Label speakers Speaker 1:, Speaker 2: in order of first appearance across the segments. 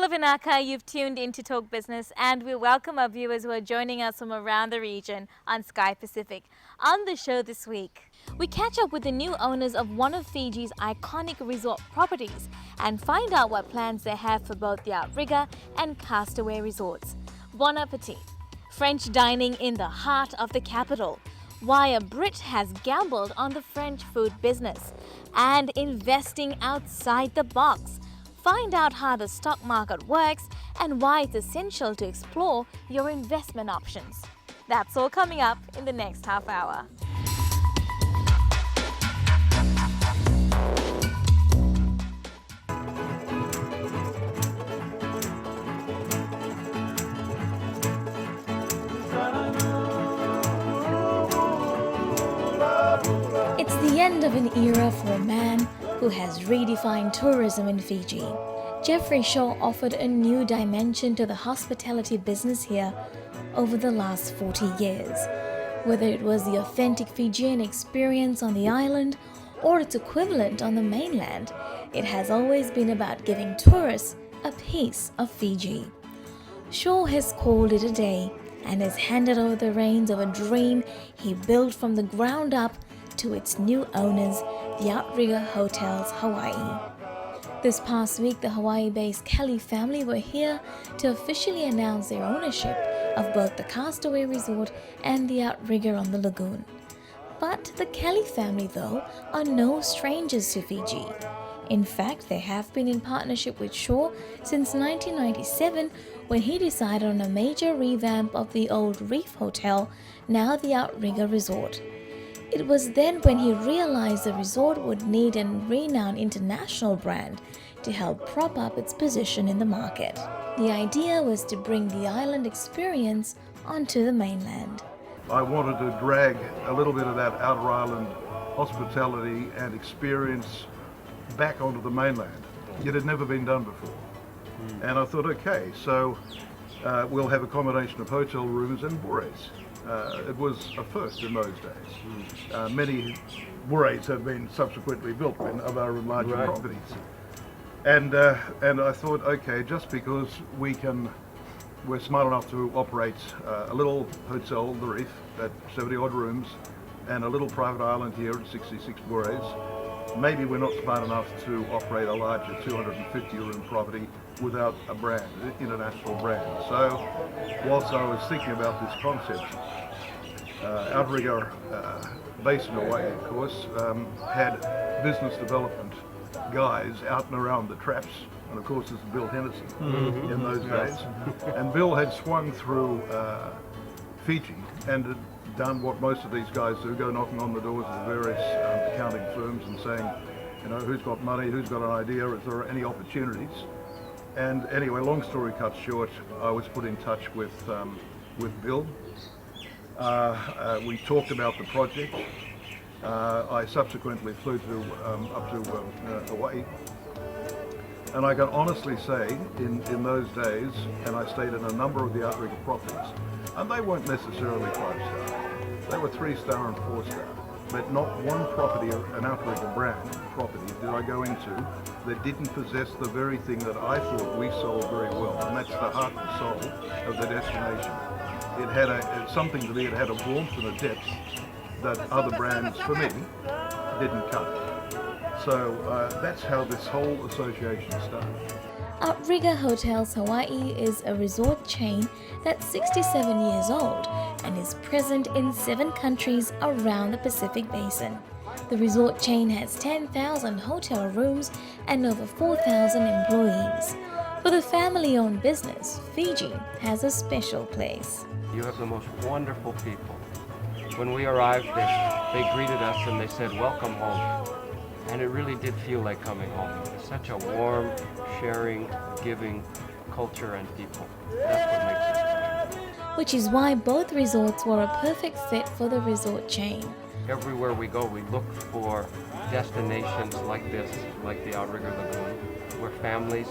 Speaker 1: Hello Vinaka, you've tuned in to Talk Business, and we welcome our viewers who are joining us from around the region on Sky Pacific. On the show this week, we catch up with the new owners of one of Fiji's iconic resort properties and find out what plans they have for both the Outrigger and Castaway Resorts. Bon appetit! French dining in the heart of the capital, why a Brit has gambled on the French food business, and investing outside the box. Find out how the stock market works and why it's essential to explore your investment options. That's all coming up in the next half hour. It's the end of an era for a man who has redefined tourism in Fiji. Jeffrey Shaw offered a new dimension to the hospitality business here over the last 40 years. Whether it was the authentic Fijian experience on the island or its equivalent on the mainland, it has always been about giving tourists a piece of Fiji. Shaw has called it a day and has handed over the reins of a dream he built from the ground up to its new owners, the Outrigger Hotels Hawaii. This past week, the Hawaii-based Kelly family were here to officially announce their ownership of both the Castaway Resort and the Outrigger on the lagoon. But the Kelly family, though, are no strangers to Fiji. In fact, they have been in partnership with Shaw since 1997 when he decided on a major revamp of the old Reef Hotel, now the Outrigger Resort. It was then when he realized the resort would need a renowned international brand to help prop up its position in the market. The idea was to bring the island experience onto the mainland.
Speaker 2: I wanted to drag a little bit of that outer island hospitality and experience back onto the mainland. It had never been done before. And I thought, okay, so we'll have a combination of hotel rooms and bures. It was a first in those days. Many bures have been subsequently built in other larger properties. And I thought, okay, just because we're smart enough to operate a little hotel, the Reef, at 70 odd rooms, and a little private island here at 66 bures, maybe we're not smart enough to operate a larger 250 room property without a brand, an international brand. So whilst I was thinking about this concept, Outrigger, based in Hawaii of course, had business development guys out and around the traps, and of course it's Bill Henderson in those days. And Bill had swung through Fiji and had done what most of these guys do, go knocking on the doors of the various accounting firms and saying, you know, who's got money, who's got an idea, is there any opportunities? And anyway, long story cut short, I was put in touch with Bill. We talked about the project. I subsequently flew up to Hawaii. And I can honestly say, in those days, and I stayed in a number of the Outrigger properties, and they weren't necessarily 5-star. They were 3-star and 4-star. But not one property, an Outrigger brand property, did I go into that didn't possess the very thing that I thought we sold very well, and that's the heart and soul of the destination. It had something to me, it had a warmth and a depth that other brands, for me, didn't cut. So that's how this whole association started.
Speaker 1: Outrigger Hotels Hawaii is a resort chain that's 67 years old and is present in 7 countries around the Pacific Basin. The resort chain has 10,000 hotel rooms and over 4,000 employees. For the family-owned business, Fiji has a special place.
Speaker 3: You have the most wonderful people. When we arrived, they greeted us and they said, "Welcome home." And it really did feel like coming home. It's such a warm, sharing, giving culture and people. That's what makes it special.
Speaker 1: Which is why both resorts were a perfect fit for the resort chain.
Speaker 3: Everywhere we go, we look for destinations like this, like the Outrigger Lagoon, where families,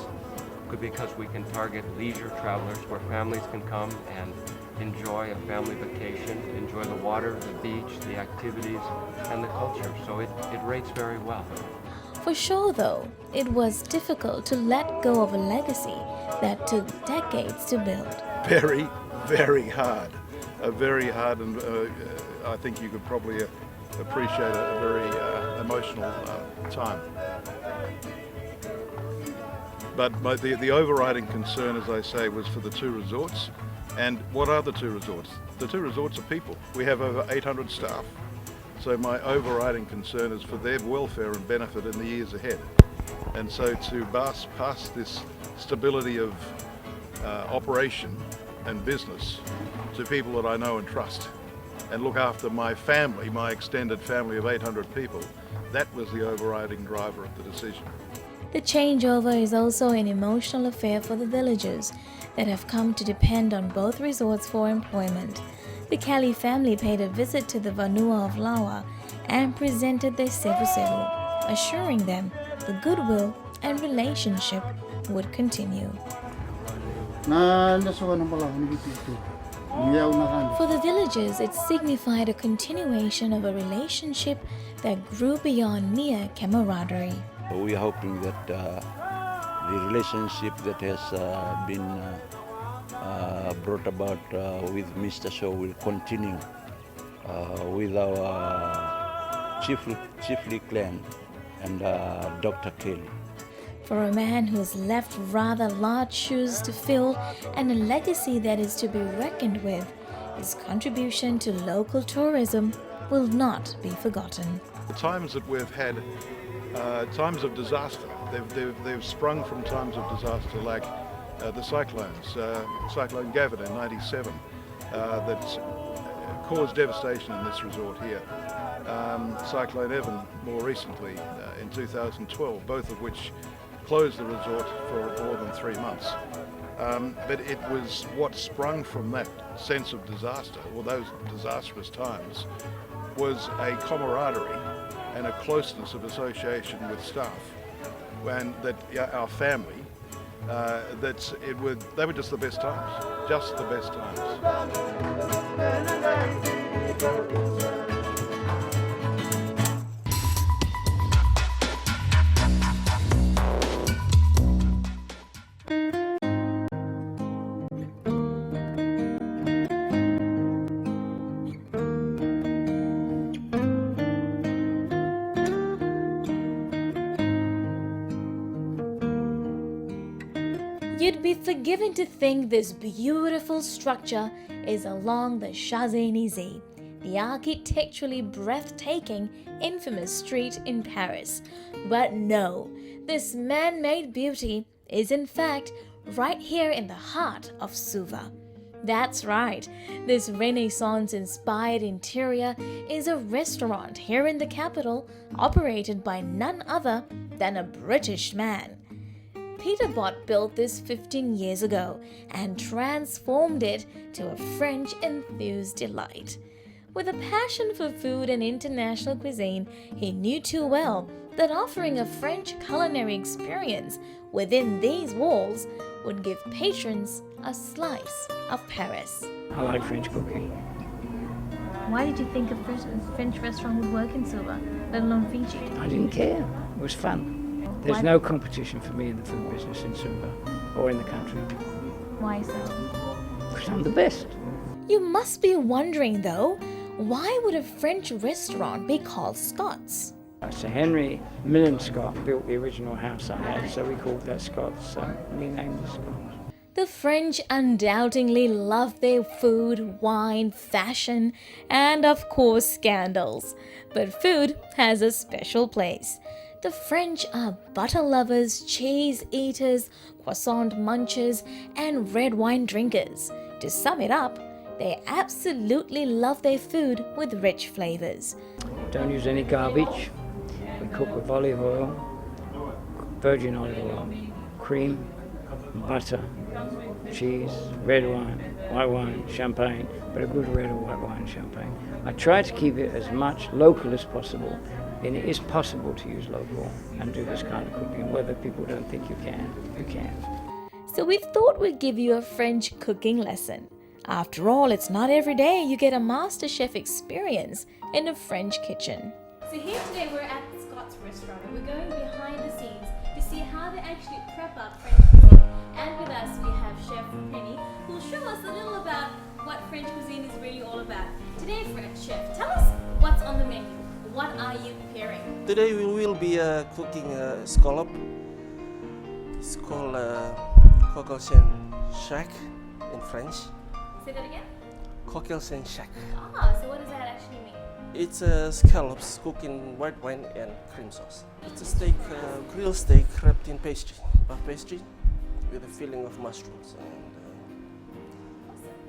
Speaker 3: because we can target leisure travelers, where families can come and enjoy a family vacation, enjoy the water, the beach, the activities, and the culture. So it rates very well.
Speaker 1: For sure though, it was difficult to let go of a legacy that took decades to build.
Speaker 2: Very, very hard. Very hard, and I think you could probably appreciate a very emotional time. But the overriding concern, as I say, was for the two resorts. And what are the two resorts? The two resorts are people. We have over 800 staff. So my overriding concern is for their welfare and benefit in the years ahead. And so to pass this stability of operation and business to people that I know and trust, and look after my family, my extended family of 800 people, that was the overriding driver of the decision.
Speaker 1: The changeover is also an emotional affair for the villagers that have come to depend on both resorts for employment. The Kelly family paid a visit to the Vanua of Lawa and presented their sevu, assuring them the goodwill and relationship would continue. For the villagers, it signified a continuation of a relationship that grew beyond mere camaraderie.
Speaker 4: We are hoping that the relationship that has been brought about with Mr. Shaw will continue with our chiefly clan and Dr. Kelly.
Speaker 1: For a man who has left rather large shoes to fill and a legacy that is to be reckoned with, his contribution to local tourism will not be forgotten.
Speaker 2: The times that we've had, times of disaster, they've sprung from times of disaster like the cyclones, Cyclone Gavin in '97, that caused devastation in this resort here. Cyclone Evan more recently in 2012, both of which closed the resort for more than 3 months. But it was what sprung from that sense of disaster, or those disastrous times, was a camaraderie and a closeness of association with staff, and that our family, they were just the best times, just the best times.
Speaker 1: You'd be forgiven to think this beautiful structure is along the Champs-Élysées, the architecturally breathtaking, infamous street in Paris. But no, this man-made beauty is in fact right here in the heart of Suva. That's right, this Renaissance-inspired interior is a restaurant here in the capital operated by none other than a British man. Peter Bott built this 15 years ago and transformed it to a French-enthused delight. With a passion for food and international cuisine, he knew too well that offering a French culinary experience within these walls would give patrons a slice of Paris.
Speaker 5: I like French cooking.
Speaker 1: Why did you think a French restaurant would work in Suva, let alone Fiji?
Speaker 5: I didn't care. It was fun. There's no competition for me in the food business in Suva or in the country.
Speaker 1: Why so?
Speaker 5: Because I'm the best.
Speaker 1: You must be wondering though, why would a French restaurant be called Scots?
Speaker 5: Sir Henry Millen Scott built the original house I had, so we called that Scots, so we named it Scots.
Speaker 1: The French undoubtedly love their food, wine, fashion, and of course scandals. But food has a special place. The French are butter lovers, cheese eaters, croissant munchers, and red wine drinkers. To sum it up, they absolutely love their food with rich flavors.
Speaker 5: Don't use any garbage. We cook with olive oil, virgin olive oil, cream, butter, cheese, red wine, white wine, champagne, but a good red or white wine champagne. I try to keep it as much local as possible, and it is possible to use local and do this kind of cooking. Whether people don't think you can, you can.
Speaker 1: So we thought we'd give you a French cooking lesson. After all, it's not every day you get a master chef experience in a French kitchen. So here today we're at the Scots restaurant and we're going behind actually prep up French cuisine. And with us we have Chef Penny, who will show us a little about what French cuisine is really all about. Today, Chef, tell us what's on the menu. What are you preparing?
Speaker 6: Today we will be cooking a scallop. It's called cockles and shack in French.
Speaker 1: Say that again?
Speaker 6: Cockles and shack.
Speaker 1: Ah, so what does that actually mean?
Speaker 6: It's scallops cooked in white wine and cream sauce. It's a steak, grilled steak wrapped in pastry, puff pastry, with a filling of mushrooms. And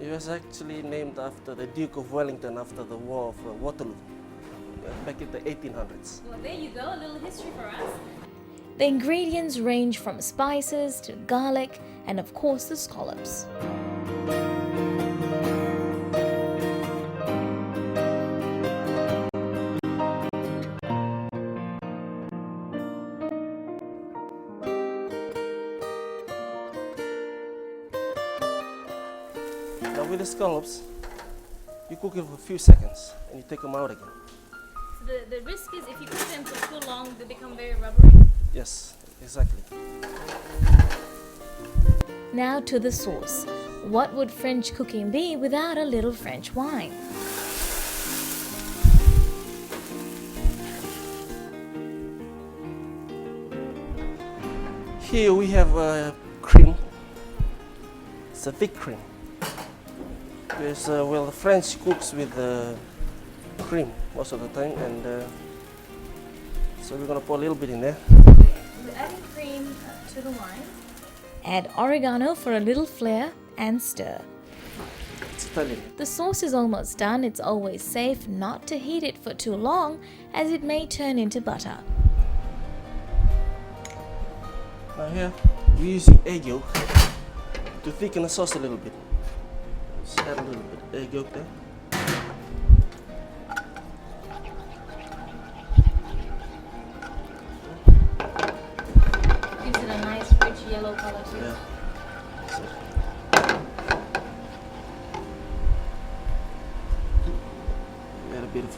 Speaker 6: it was actually named after the Duke of Wellington after the War of Waterloo, back in the 1800s.
Speaker 1: Well, there you go, a little history for us. The ingredients range from spices to garlic and of course the scallops.
Speaker 6: Now with the scallops, you cook it for a few seconds and you take them out again.
Speaker 1: So the risk is if you cook them for too long, they become very rubbery.
Speaker 6: Yes, exactly.
Speaker 1: Now to the sauce. What would French cooking be without a little French wine?
Speaker 6: Here we have cream. It's a thick cream. Because well, the French cooks with cream most of the time, and so we're gonna pour a little bit in there.
Speaker 1: We're adding cream to the wine. Add oregano for a little flair and stir.
Speaker 6: It's Italian.
Speaker 1: The sauce is almost done. It's always safe not to heat it for too long as it may turn into butter.
Speaker 6: Now here we're using egg yolk to thicken the sauce a little bit. Just add a little bit of egg yolk there.
Speaker 1: Gives it a nice rich yellow color too.
Speaker 6: Yeah. So, add a bit of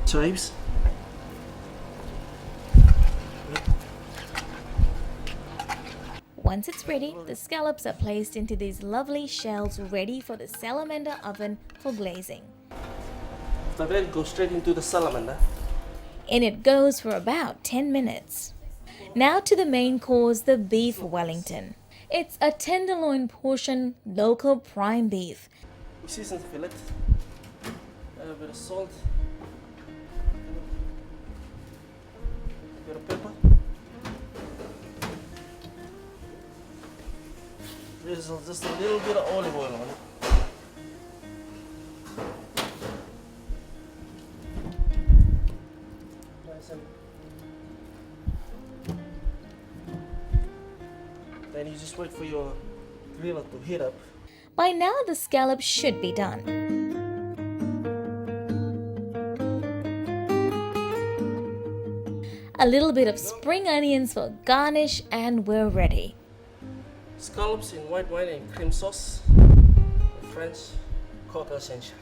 Speaker 6: chives.
Speaker 1: Once it's ready, the scallops are placed into these lovely shells ready for the salamander oven for glazing.
Speaker 6: After that, go straight into the salamander.
Speaker 1: In it goes for about 10 minutes. Now to the main course, the beef Wellington. It's a tenderloin portion, local prime beef.
Speaker 6: We season the fillet. Add a bit of salt. A bit of pepper. Drizzle just a little bit of olive oil on it. Nice and then you just wait for your griller to heat up.
Speaker 1: By now the scallops should be done. A little bit of spring onions for garnish and we're ready.
Speaker 6: Scallops in white wine and cream sauce. French cockles and shack.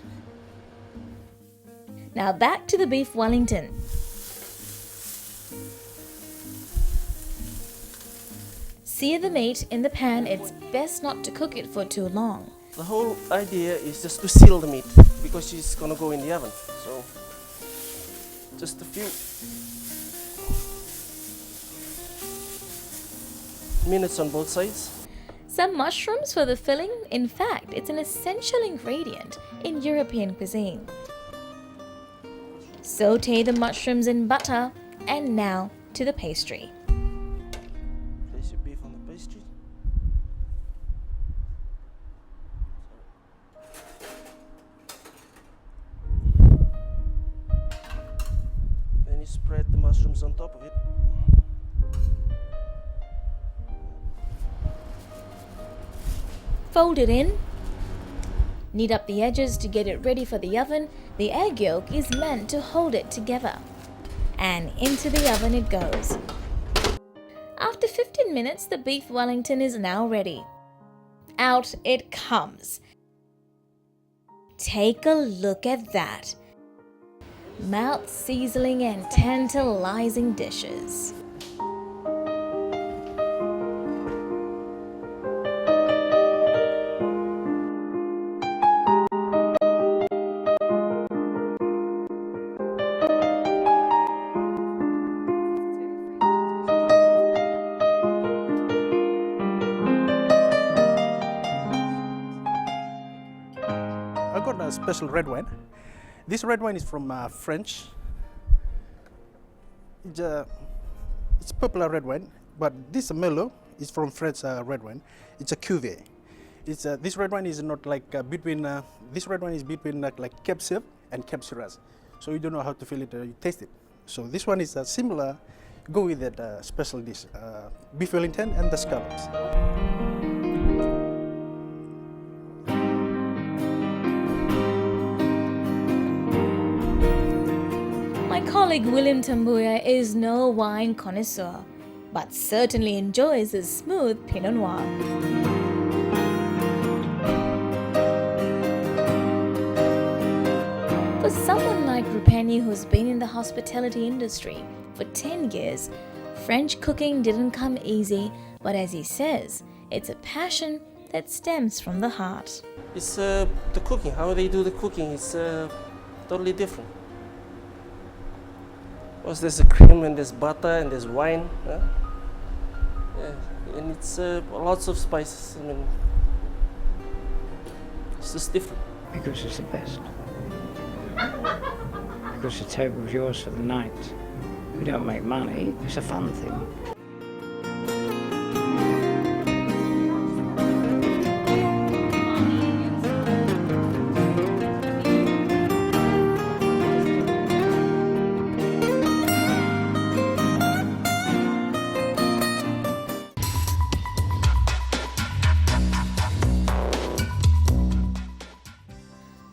Speaker 1: Now back to the beef Wellington. Sear the meat in the pan. It's best not to cook it for too long.
Speaker 6: The whole idea is just to seal the meat because it's gonna go in the oven. So just a few minutes on both sides.
Speaker 1: Some mushrooms for the filling. In fact, it's an essential ingredient in European cuisine. Saute the mushrooms in butter and now to the pastry.
Speaker 6: Place your beef on the pastry. Then you spread the mushrooms on top of it.
Speaker 1: Fold it in. Knead up the edges to get it ready for the oven. The egg yolk is meant to hold it together. And into the oven it goes. After 15 minutes, the beef Wellington is now ready. Out it comes. Take a look at that. Mouth-sizzling and tantalizing dishes.
Speaker 7: a special red wine. This red wine is from French. It's popular red wine, but this Merlot is from French red wine. It's a cuvée. This red wine is not like between. This red wine is between like Cape Sauv and Cape Shiraz. So you don't know how to feel it. You taste it. So this one is similar. Go with that special dish, beef Wellington and the scallops.
Speaker 1: My colleague William Tambuya is no wine connoisseur, but certainly enjoys his smooth Pinot Noir. For someone like Rupeni, who's been in the hospitality industry for 10 years, French cooking didn't come easy, but as he says, it's a passion that stems from the heart.
Speaker 6: It's the cooking, how they do the cooking is totally different. Because there's a cream and there's butter and there's wine. Yeah, and it's lots of spices. I mean, it's just different.
Speaker 5: Because it's the best. Because the table's yours for the night. We don't make money, it's a fun thing.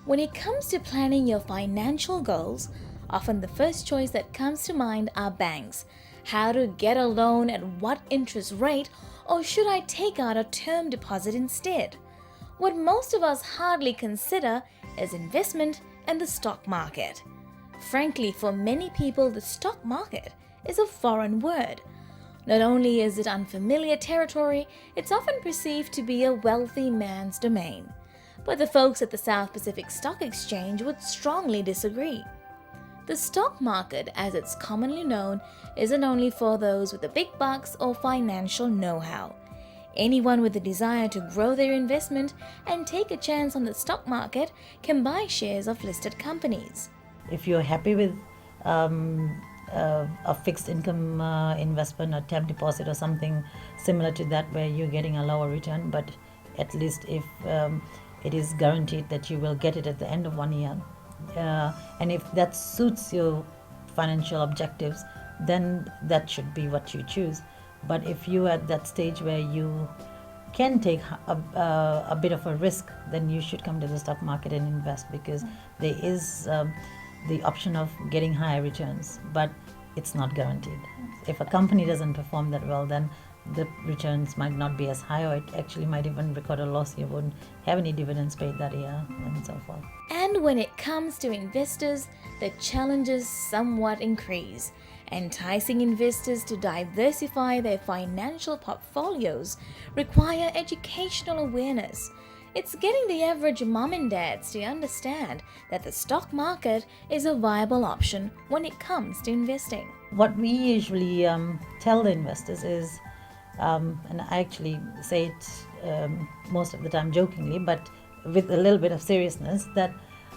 Speaker 1: When it comes to planning your financial goals, often the first choice that comes to mind are banks. How to get a loan at what interest rate, or should I take out a term deposit instead? What most of us hardly consider is investment and the stock market. Frankly, for many people, the stock market is a foreign word. Not only is it unfamiliar territory, it's often perceived to be a wealthy man's domain. But the folks at the South Pacific Stock Exchange would strongly disagree. The stock market, as it's commonly known, isn't only for those with the big bucks or financial know-how. Anyone with a desire to grow their investment and take a chance on the stock market can buy shares of listed companies.
Speaker 8: If you're happy with a fixed income investment or term deposit or something similar to that where you're getting a lower return, but at least if it is guaranteed that you will get it at the end of 1 year. And if that suits your financial objectives, then that should be what you choose. But if you're at that stage where you can take a bit of a risk, then you should come to the stock market and invest, because there is the option of getting higher returns, but it's not guaranteed. If a company doesn't perform that well, then the returns might not be as high, or it actually might even record a loss. You wouldn't have any dividends paid that year, and so forth.
Speaker 1: And when it comes to investors, the challenges somewhat increase. Enticing investors to diversify their financial portfolios require educational awareness. It's getting the average mom and dads to understand that the stock market is a viable option when it comes to investing.
Speaker 8: What we usually tell the investors is, and I actually say it most of the time jokingly, but with a little bit of seriousness, that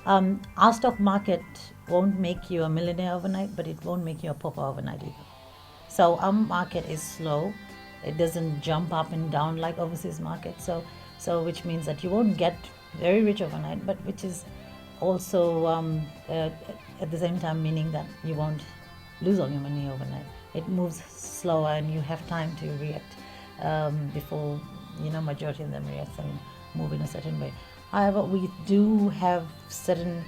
Speaker 8: our stock market won't make you a millionaire overnight, but it won't make you a pauper overnight either. So our market is slow. It doesn't jump up and down like overseas markets. So which means that you won't get very rich overnight, but which is also at the same time meaning that you won't lose all your money overnight. It moves slower, and you have time to react before majority of them react and move in a certain way. However, we do have certain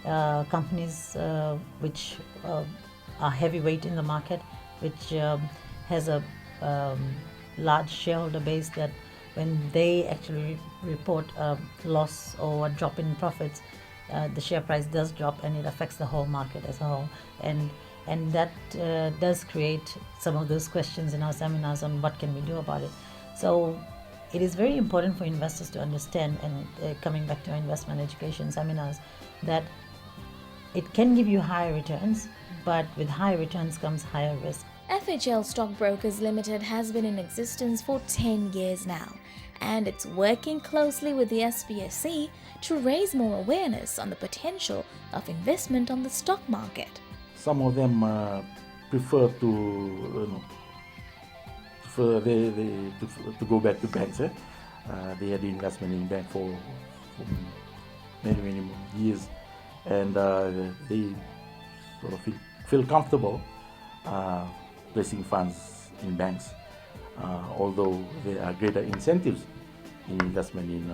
Speaker 8: companies which are heavyweight in the market, which has a large shareholder base, that when they actually report a loss or a drop in profits, the share price does drop, and it affects the whole market as a whole. And that does create some of those questions in our seminars on what can we do about it. So it is very important for investors to understand, and coming back to our investment education seminars, that it can give you higher returns, but with higher returns comes higher risk.
Speaker 1: FHL Stockbrokers Limited has been in existence for 10 years now, and it's working closely with the SPSC to raise more awareness on the potential of investment on the stock market.
Speaker 9: Some of them prefer to go back to banks. They had investment in bank for many years, and they sort of feel comfortable placing funds in banks, although there are greater incentives in investment in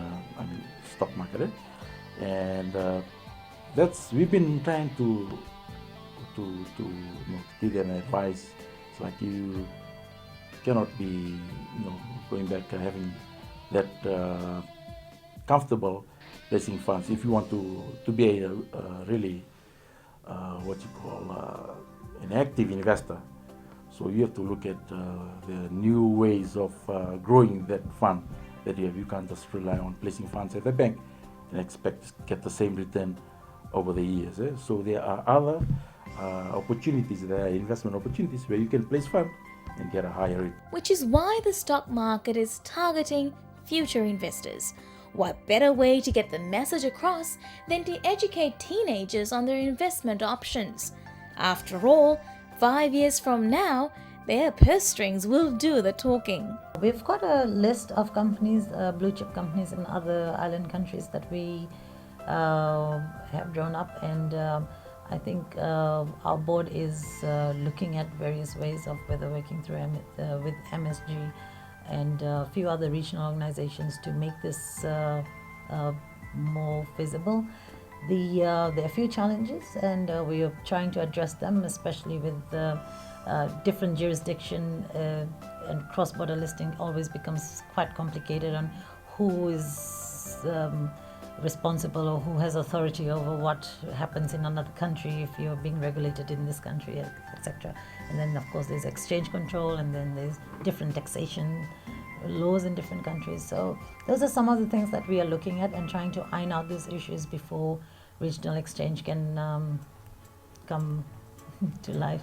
Speaker 9: stock market. And we've been trying to give them advice. It's like you cannot be going back and having that comfortable placing funds if you want to be a really an active investor. So you have to look at the new ways of growing that fund that you have. You can't just rely on placing funds at the bank and expect to get the same return over the years. So there are other opportunities, there are investment opportunities where you can place funds and get a higher rate.
Speaker 1: Which is why the stock market is targeting future investors. What better way to get the message across than to educate teenagers on their investment options? After all, 5 years from now, their purse strings will do the talking.
Speaker 8: We've got a list of companies, blue chip companies in other island countries that we have drawn up, and I think our board is looking at various ways of whether working through with MSG and a few other regional organizations to make this more visible. There are a few challenges, and we are trying to address them, especially with different jurisdiction and cross-border listing always becomes quite complicated on who is responsible or who has authority over what happens in another country if you're being regulated in this country, etc. And then of course there's exchange control, and then there's different taxation laws in different countries. So those are some of the things that we are looking at and trying to iron out these issues before regional exchange can come to life.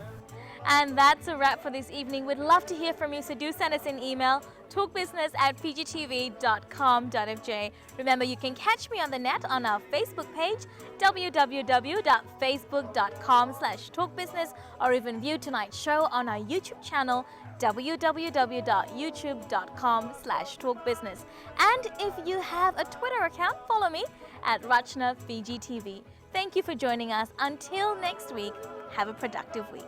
Speaker 1: And that's a wrap for this evening. We'd love to hear from you, so do send us an email, talkbusiness@fijitv.com.fj. Remember, you can catch me on the net on our Facebook page, www.facebook.com/talkbusiness, or even view tonight's show on our YouTube channel, www.youtube.com/talkbusiness. And if you have a Twitter account, follow me at Rachna Fiji TV. Thank you for joining us. Until next week, have a productive week.